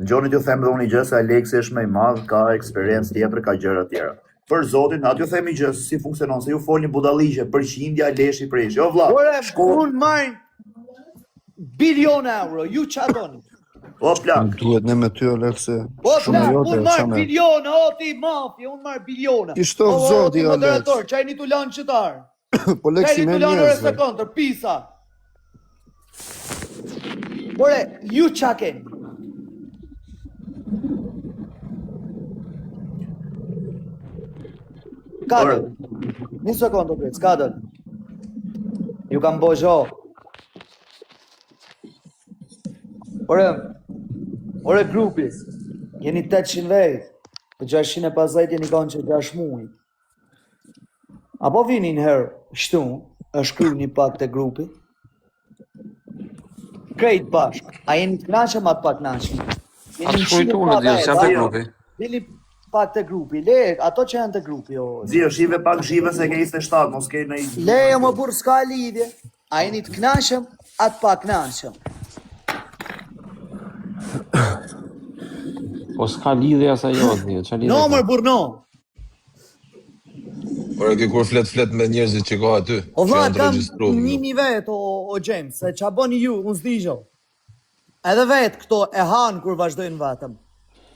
Gjoni t'ju them dhe unë i gjë se Aleksi është më i madh, ka eksperiencë tjetër, ka gjëra tjera. Për zotin, aty ju themi gjë si funksionon, se ju folni budalliqe, përqindja, leshi, preshi. Jo vlla. Unë marr bilion euro, ju ç'a doni? O plak. Duhet ne me ty Aleksi. Po Shumë plak, jote, unë marr çamë. biliona, o ti mafia, unë marr biliona. Ishto zoti Alex. Moderator, çajni tu lan qytetar. Po Leksi me Çajni tu lan njerëzve. kontër, pisa. Ore, ju ç'a keni? Kadër. Një sekundë, plec, kadër. Ju kam bo zho. Ore grupi, jeni 800 vejt, për 650 jeni kanë që 6 muaj. Apo vini një herë, shtu, është kryu një pak të grupi? Krejt bashk, a jeni të knaqëm atë pak knaqëm? A të shkujtu në dhjo, se janë të grupi. Vini pak të grupi, le, ato që janë të grupi, o. Zio, shive pak zhive se ke 27, mos ke në i... Lejo më burë s'ka lidhje, a jeni të knaqëm, atë pak knaqëm. Po s'ka lidhja sa jo, dhjo, që lidhja? No, mërë burë, no. Por e ke kur flet me njerëzit që ka aty. O që vla, janë të kam regjistruar. 1000 vetë, o James, se qa boni ju, unë s'di gjo. Edhe vetë këto e hanë kur vazhdojnë vetëm.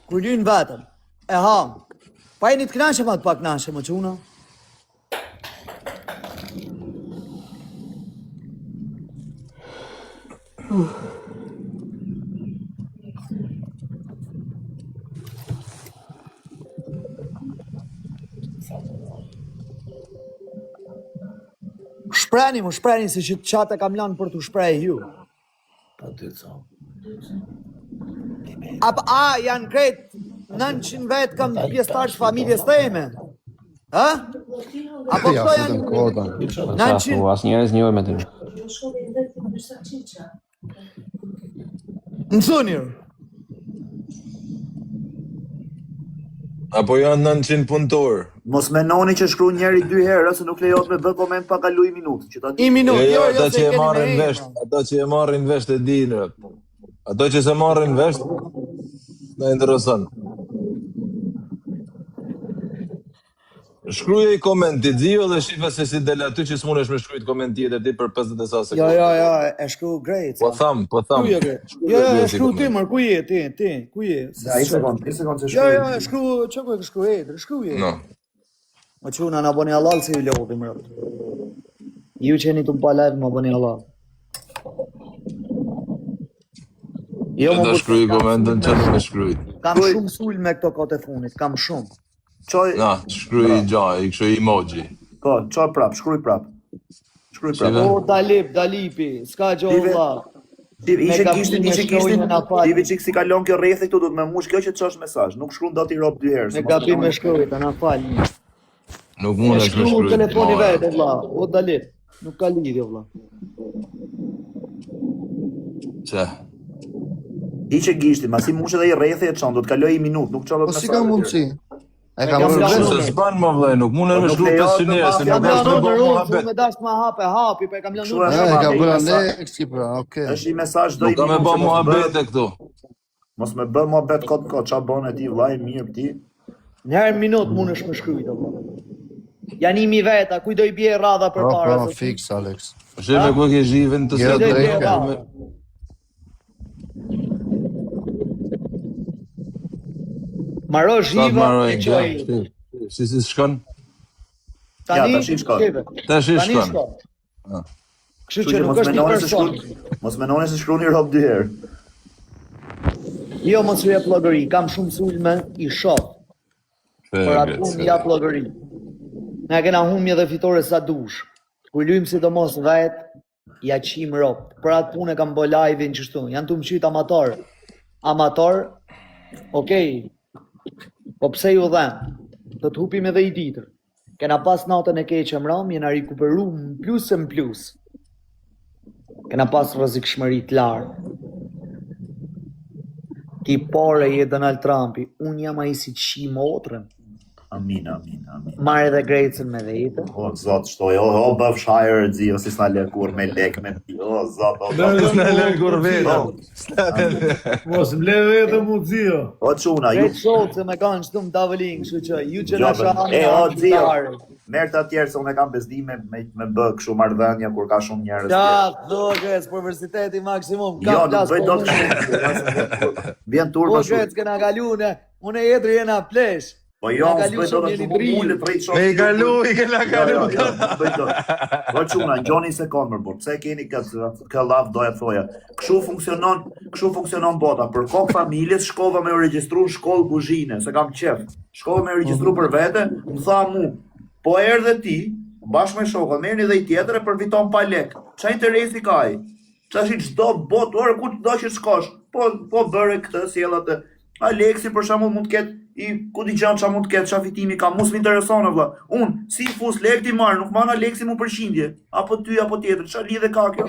Kur lynë vetëm, e hanë. Pa jeni të knaqëm atë pak knaqëm, o quna? Shpreni se që qatë kam lanë për të shprej ju. A, janë kretë 900 vetë kam pjestarë familjes teme. Ha? Apo Ja, këto futën janë kota. Qasu, as njerëz një me ty. në thunir. Apo janë 900 punëtorë. Mos menoni që shkru njeri 2 herë, se nuk lejot me bë koment pa kalu i minutë. Që ta di. I minutë, jo, ata se që e keni me marrin emra. vesh, ata që e marrin vesh të dinë. Ato që se marrin vesh, na intereson. Shkruaj i komenti Xio dhe shifa se si del aty që s'mundesh me shkruajt koment tjetër ti për 50 sa sekondë. Jo, e shkru grejt. Po tham. Ku je grejt? Jo, e shkru ti mër, ku je ti, ku je? Ja, i sekund se Jo, shkruaj. e shkru, që ku e shkru e, shkru je. No. Më quna në bëni halal si ju lodhim rëpt. Ju që jeni të mpa live më bëni halal. Jo, Që ta shkruaj komentën që nuk e shkruaj. Kam shumë sul me këto kote funit, kam shumë. Qoj, Na, shkruaj gjaj, i kështu emoji. po, qoj prap, shkruaj prap. Shkruaj prap. Shive. O, Dalipi, s'ka gjo Tive- vlla. Ishe kishtin, shkruajnë në fal. tive qik si kalon kjo rrethi këtu, du të me mush kjo që të qosh mesazh. Nuk shkruan do t'i rob 2 herë. Me gabim me shkrujt, na fal. Nuk Me mundesh me shkru në shkruaj. telefoni vetë, vlla. O, Dalip, nuk ka lidhje, vlla. Çe. Ishe gishtin, masi mush edhe i rrethi e çon, do të kaloj 1 minutë, nuk çon do Po të si ka mundësi? E ka kam marrë lanë Se vesh. unë. s'ban më vllai, nuk mundesh me nuk shkruaj lejohet 500 me njerëz, se mafia, nuk Kam është lanë me në bo rrugë, muhabet. unë me dash me hapi, po e kam lanë Kështu në është. E, ka Ai bërë mesazh. Aleksi pra, okay. Është i mesazh do i Nuk ka me bo muhabete këtu. Mos me bë muhabet kot kot, ç'a bën e ti vllai mirë ti. Njëherë minut mund është me shkrujt, vlla. Janë 1000 veta, kuj do i bje radha për para. Po, fix Alex. Sheme ku ke zhiven të Ja, se drejtë. Maro zhiva e qoj. Si shkon? Ja, tash i shkon. Tash i shkon. Kështu që nuk është një person. Mos menoni se shkruani rob 2 herë. Jo, mos u jep llogari, kam shumë sulme, i shoh. Për atë punë jap llogari. Na kena humje dhe fitore sa dush. Kur lujm sidomos vet, ja qim rob. Për atë punë kam bë live-in kështu. Janë të mqyt amator. Amator. Okej. Po pse ju dhem? Do të hupim edhe i ditër. Kena pas natën e keqe mram, jena rikuperu në plus e në plus. Kena pas rrezikshmëri të lartë. Ti pore je Donald Trumpi, unë jam ai si qi motrën. Amin. Marrë edhe Grecën me dhejtë. O, zot, shtoj, o, bëf shajër, zi, si s'na lëkur me lek me ti, o, zot, o, zot. S'na lën kur vetëm. Mos ble vetëm u zio. O, quna, ju, Gretë shotë se me kanë shtu më tavëlin, kështu që ju që në Gjobën. shanë O, zio, merë të atjerë se unë e kam bezdime me bë kështu marrëdhënia kur ka shumë njerëz. Qatë, do Grecë, për universiteti maksimum, Jo, kam nuk plasë bëj dot kështu. Vjen turma Po shumë. Grecë, këna galune, unë e jetër jena plesh. Po jo, Na s'bëj dot jeni shumë dri. ulë drejt shokut. Me i kalu, i kena kalu. Jo, s'bëj dot. Po çuna, ngjoni se kon më burr. Pse keni kë llav doja thoja. Kështu funksionon bota. Për kokë familjes shkova me u regjistru në shkollë kuzhine, se kam qef. Shkova me u regjistru për vete, më tha mu, po erdhe ti, bashkë me shokët, merrni dhe i tjetër e përfiton pa lek. Ç'a interesi ka ai? Çashi çdo botë, orë ku do që shkosh. Po bëre këtë, sjell atë. Aleksi për shembull mund të ketë ku digjon ç'a mund të ketë, ç'a fitimi ka, mos më intereson vëlla. Un si fus lek ti marr, nuk man Aleksi mu përqindje, apo ty apo tjetër, ç'a lidhe ka kjo?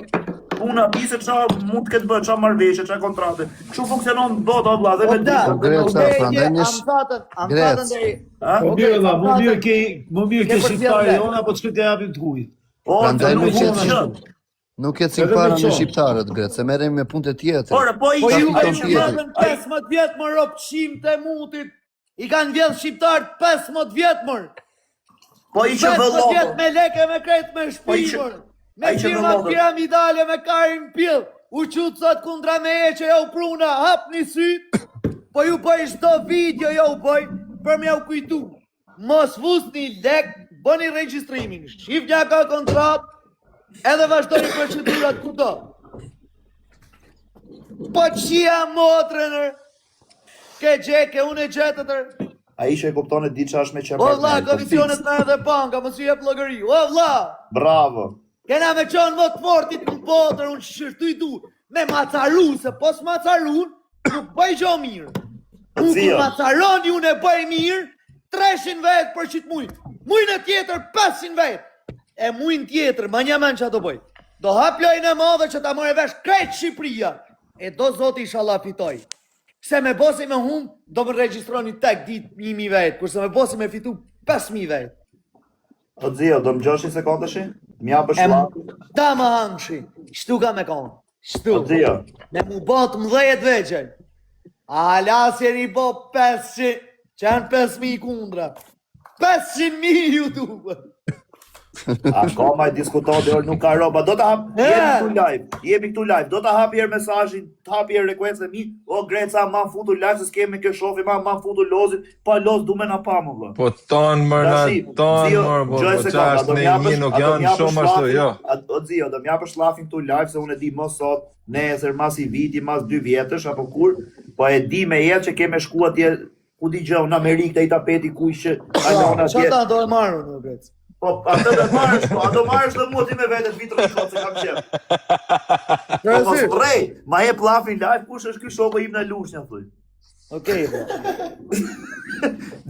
Puna bise ç'a mund të ketë bë, ç'a marrëveshje, ç'a kontrate. Kështu funksionon bota vëlla dhe Po me da, Greca, prandaj nesh- amfatën deri. Po Okej, mirë, valla, amfatën- më mirë ke shqiptari jona, po çka të japim të kujt. O, Prandaj nuk nuk mund jetë të. Nuk jetë si para me shqiptarët, Grecë, se merrem me punte tjetër. Ora, po i Po ju Ka e fiton që tjetër. vjetën 15 vjetë më ropë qim të mutit. I kanë vjetë shqiptarët 15 vjetë mërë. po i që 15 vjetë vëllodhë. me leke me kretë me Po i që- shpimër. Me ai që firmat vëllodhë. piramidale me karin pjell. U qutë sot kundra me e që jo pruna hap një sytë. Po ju bëj shdo video jo bëj për me u kujtu. Mos vus një lek, bëni regjistrimin. Shqipja ka kontratë. Edhe vazhdojnë procedurat kudo. Po qia motrënër, ke gjeke, unë e gjetëtër. Ai që e kupton e di ç'a është me O çembar. vlla, komisionet në edhe banka, më si e plogëri. O vlla, Bravo. kena me qonë më të fortit në botër, unë shërtu i du. Me macaru, se pos macarun, nuk bëj gjo mirë. Unë Zio. ku macaroni unë e bëj mirë, 300 vetë për qitë mujnë. Mujnë e tjetër 500 vetë. E mujnë tjetër, ma një men që ato bëj. Do hap lojnë e madhe që ta mërë vesh krejtë Shqipëria. E do zoti inshallah fitoj. Se me bosi me hum, do më regjistroni tek dit 1000 vetë, kurse me bosi me fitu 5000 vetë. O Zio, do më gjosh një sekondëshi? Mja për E shla. ta më hangshi, shtu ka me konë. Shtu. O Zio, Me mu bot më 10 veqen. A lasjer i bo 500, që janë 5.000 kundra. 500.000 YouTube. akoma e diskuton dhe nuk ka roba. Do të hap, jemi këtu live. Do të hap herë mesazhin, të hap herë request-e mi. O Greca, ma futu live se s'kemi kë shofi, ma futu lozit, pa loz du me na pa më vëlla. Po ton mërë, ton mërë, po qashtë në imi nuk janë shumë ashtu, jo. O Zio, do m'ja për shlafin këtu live, se unë e di më sot, nesër, mas i viti, mas 2 vjetësh, apo kur, po e di me jetë që keme shku atje, ku di gjë, në Amerikë, të i tapeti kuj që kalon atje. Qa ta do e marru në Grecë? Po, atë do marrësh, po, ato marrësh dhe mua ti me vetet vitër në shot, se kam qef. Po, mos prej, ma e plafin live, kush është ky shoko im në lushnja, thuj. Okej, bro.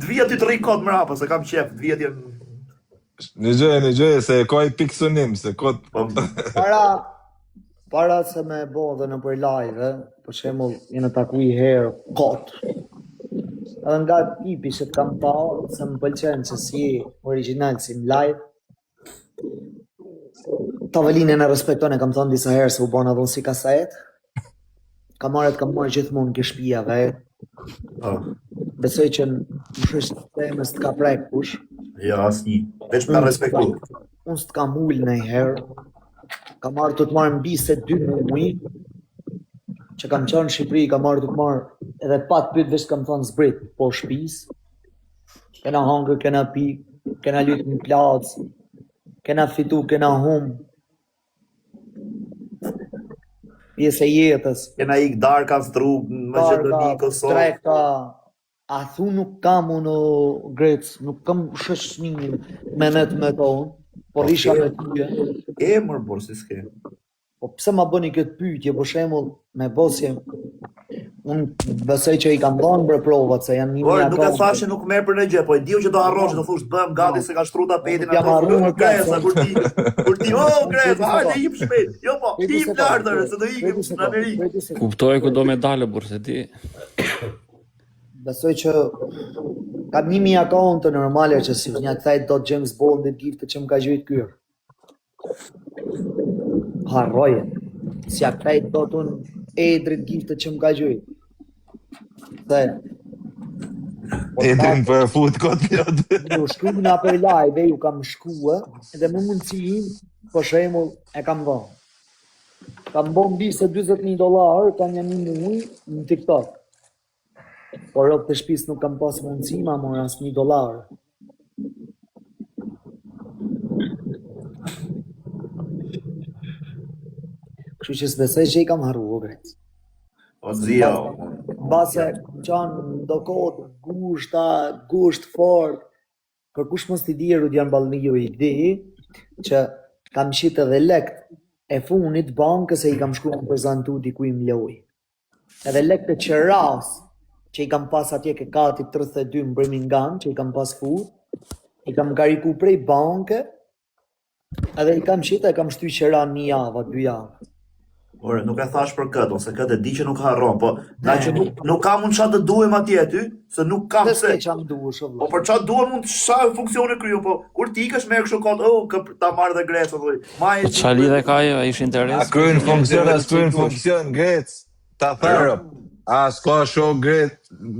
Dvija ty të rri kod mrapa, se kam qef, dvija ti... Një gjë, se ka i piksunim, se ka... Para se me bo dhe në për live, për shemull, jene taku i herë kot. Edhe nga tipi që të kam pa, se më pëlqenë që si original si në live. Tavelinën e respekton e kam thonë disa herë se u bona dhënë si kaset. Kam marrë gjithmonë ke shtëpia vet. Besoj që në shështemës të ka prek kush. Ja, asnjë. Veç me respektu. Unë s'të kam ullë në herë. Kam marrë të marrë mbi se 2 muaj. Që kam qenë në Shqipëri, kam marrë të marrë edhe pat pyet veç kam thonë zbrit po shtëpis. Kena hangër, kena pi, kena lutë në plazë, kena fitu, kena hum. Pjesë e jetës. Kena ik darka strug, në Maqedoni, Kosovë. Trekta. A thu nuk kam unë Grecë, nuk kam shëshmin me net me tonë, por isha me tyje. E mërë borë, si s'ke. Po pse ma bëni këtë pyetje, për shembull, me bosje, unë besoj që i kam dhënë për provat, se janë 1000 Por, nuk e akoma. thashe nuk merr për në gjë, po e diu që do harrosh, do thosh bëm gati se ka shtru tapetin Jam harruar Gresa, kur ti, o Gresa, hajde sekondë. hip shpejt. Jo po, Prit një hip sekondë, lartër, se do ikim prit një në sekondë, Amerikë. prit një sekondë. Kuptoj ku do me dalë, burë, se ti. Besoj që Kam 1000 akaunte normale që si një kthejt do të James Bondit gifte që më ka gjujt kyrë. Harroje. Si a kthejt do të unë Edrit gifte që më ka gjujt. Dhe Edrin për fut këtë pjotë. ju shkruaj në për live, ju kam shkua, edhe më mundësin, për shemull, e kam dhënë. Kam bon bise $20,000, kam një muj në TikTok. Por rrët të shpis nuk kam pas mundësi, ma mor as $1. Kështu që s'besoj që i kam harru, o grec. O zia, Base qanë do kodë, gusht fort, kërkush mos t'i di Rudian Ballniu i di, që kam qitë edhe lekt e funit bankës e i kam shku në prezantu dikuj më loj. Edhe lekt e qëras, që i kam pas atje ke kati 32 në Birmingham, që i kam pas fut, i kam kariku prej banke, edhe i kam qitë e kam shty qëra 1 javë, 2 javë. ore, nuk e thash për këtë, ose këtë e di që nuk harron, po na që nuk kam mund çfarë të duhem atje ty, se nuk kam Dhe se. s'ke qam duhesh, o Po vëlla. për çfarë duhem mund sa funksione kriju, po kur ti ikesh merr kështu kot, ta marr dhe Greca thoj. Ma Po çfarë lidhe ka ajo, ish interes? A kryen funksion, as kryen funksion, Grec. Ta tharëm. A s'ka shok Grec,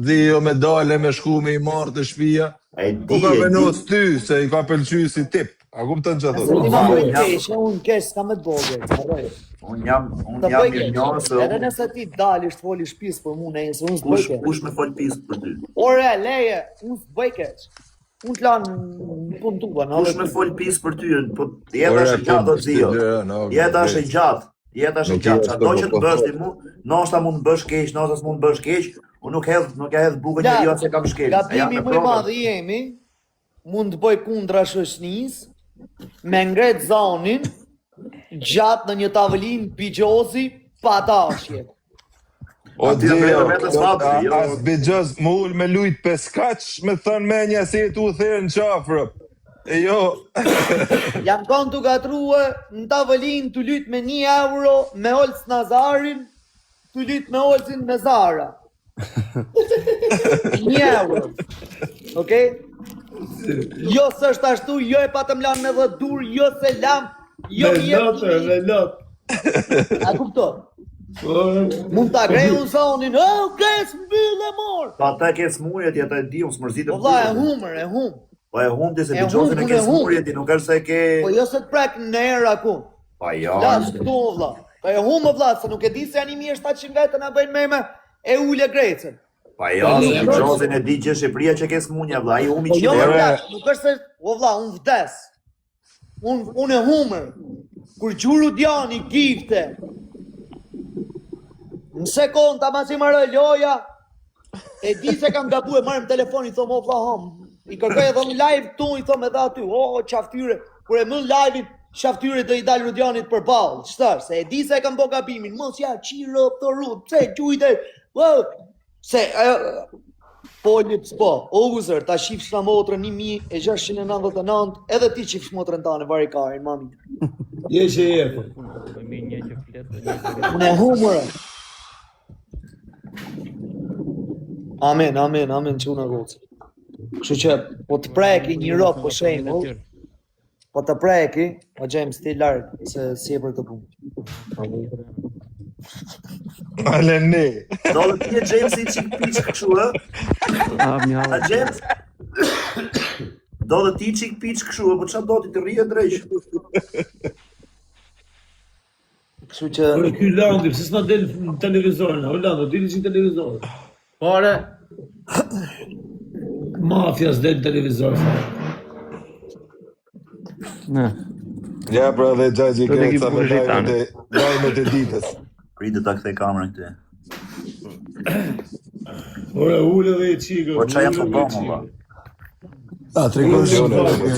di jo me dale me shku me i marrë të shtëpia. E Po di, ka e di. venos ty, se i ka pëlqy si tip. A kupton çfarë Se ti thotë? ma Po, bëj jam- kesh, unë kesh s'ka me të bogër, harroj. Unë jam Të bëj mirë keq. njohës, Edhe nëse ti dalisht foli shtëpis për mua, nëse unë s'bëj kush keq. kush më fol pisë për ty. Ore, leje, unë s'bëj keq. Unë t'lan punë tua, në Kush më fol pisë për ty, po jeta Ore, është e gjatë o zio. no, Jeta është e gjatë. Jeta është e Nuk gjatë. jesh Çdo që të po, bësh po. ti mu, ndoshta mund të bësh keq, ndoshta s'mund të bësh keq. Unë nuk e hedh bukën njeriu se kam shkel. Gabimi më i madh i jemi, mund të bëj kundra shoqënisë, me ngret zonin, gjatë në një tavolinë pigjozi, pa dashje. O Aty Dio, vetë vetë s'hapi, jo. as bëgjës më ullë me lujt peskaç, me thënë menja si e tu thërë në qafrë. E jo, Jam konë të gatruë në tavolinë të lyt me €1, me Olc Nazarin, të lyt me Olcin me Zara. €1. Okej? Jo s'është ashtu, jo e patëm lanë me 10 dur, jo se lam, jo Me jetë lotë, me lotë. A kupton? Ore, Mund ta grej unë sonin, kres mbyllë mor. Pa ata ke smurje ti ata e di, unë s'mërzitem. Po vlla e humër, e hum. Po e humti se E bigjozin e hum, ke e hum. smurje ti, nuk është se ke. Po jo se të prek në erë aku. Pa jo. Las këtu vlla. Po e hum vlla, se nuk e di se janë 1700 vetë na bëjnë meme e ule Grecën. Pa jo, se bigjozin e di që Shqipëria që ke smundja vlla, ai humi Po jo qindë. vlla, nuk është se o vlla, unë vdes. Unë e humër. Kur gjuru djani gifte. Në sekond ta masi marrë loja, e di se kam gabu e marrëm telefonin, thom o vlla hom. I kërkoj edhe në live tu, i thom edhe aty, qaftyre, kur e mën live-in, qaftyre do i dal Rudianit për ballë. Ç'thash, se e di se e kam bë gabimin, mos ja qiro të rrut, pse qujte, se po një s'po, o uzer, ta shifsh na motrën 1699, edhe ti qifsh motrën tane, varikarin, mami. je që je, po. Unë e humërë. Amen, amen, amen, që unë a gocë. Kështu që, po të preki një ropë, po shembull, po të preki, o James, ti lartë, se si e për të punë. ale ne. Do të ti James i çik piç kështu, ë? A James? Do të ti çik piç kështu, po çfarë do ti të rrije drejt? Kështu që, Ore, ky Landi, pse s'na del në televizor, në Hollandë, dili që në televizor. pare, Mafja s'del në televizor. Ne. Ja pra dhe gjagji Do të Greca me burgjitane. lajmet e ditës. Pritë ta kthej kamerën këtu. Ore, ule dhe i qikë. Po çfarë jam të bëmë valla? A, tregoj Emocione, shumë. emocione.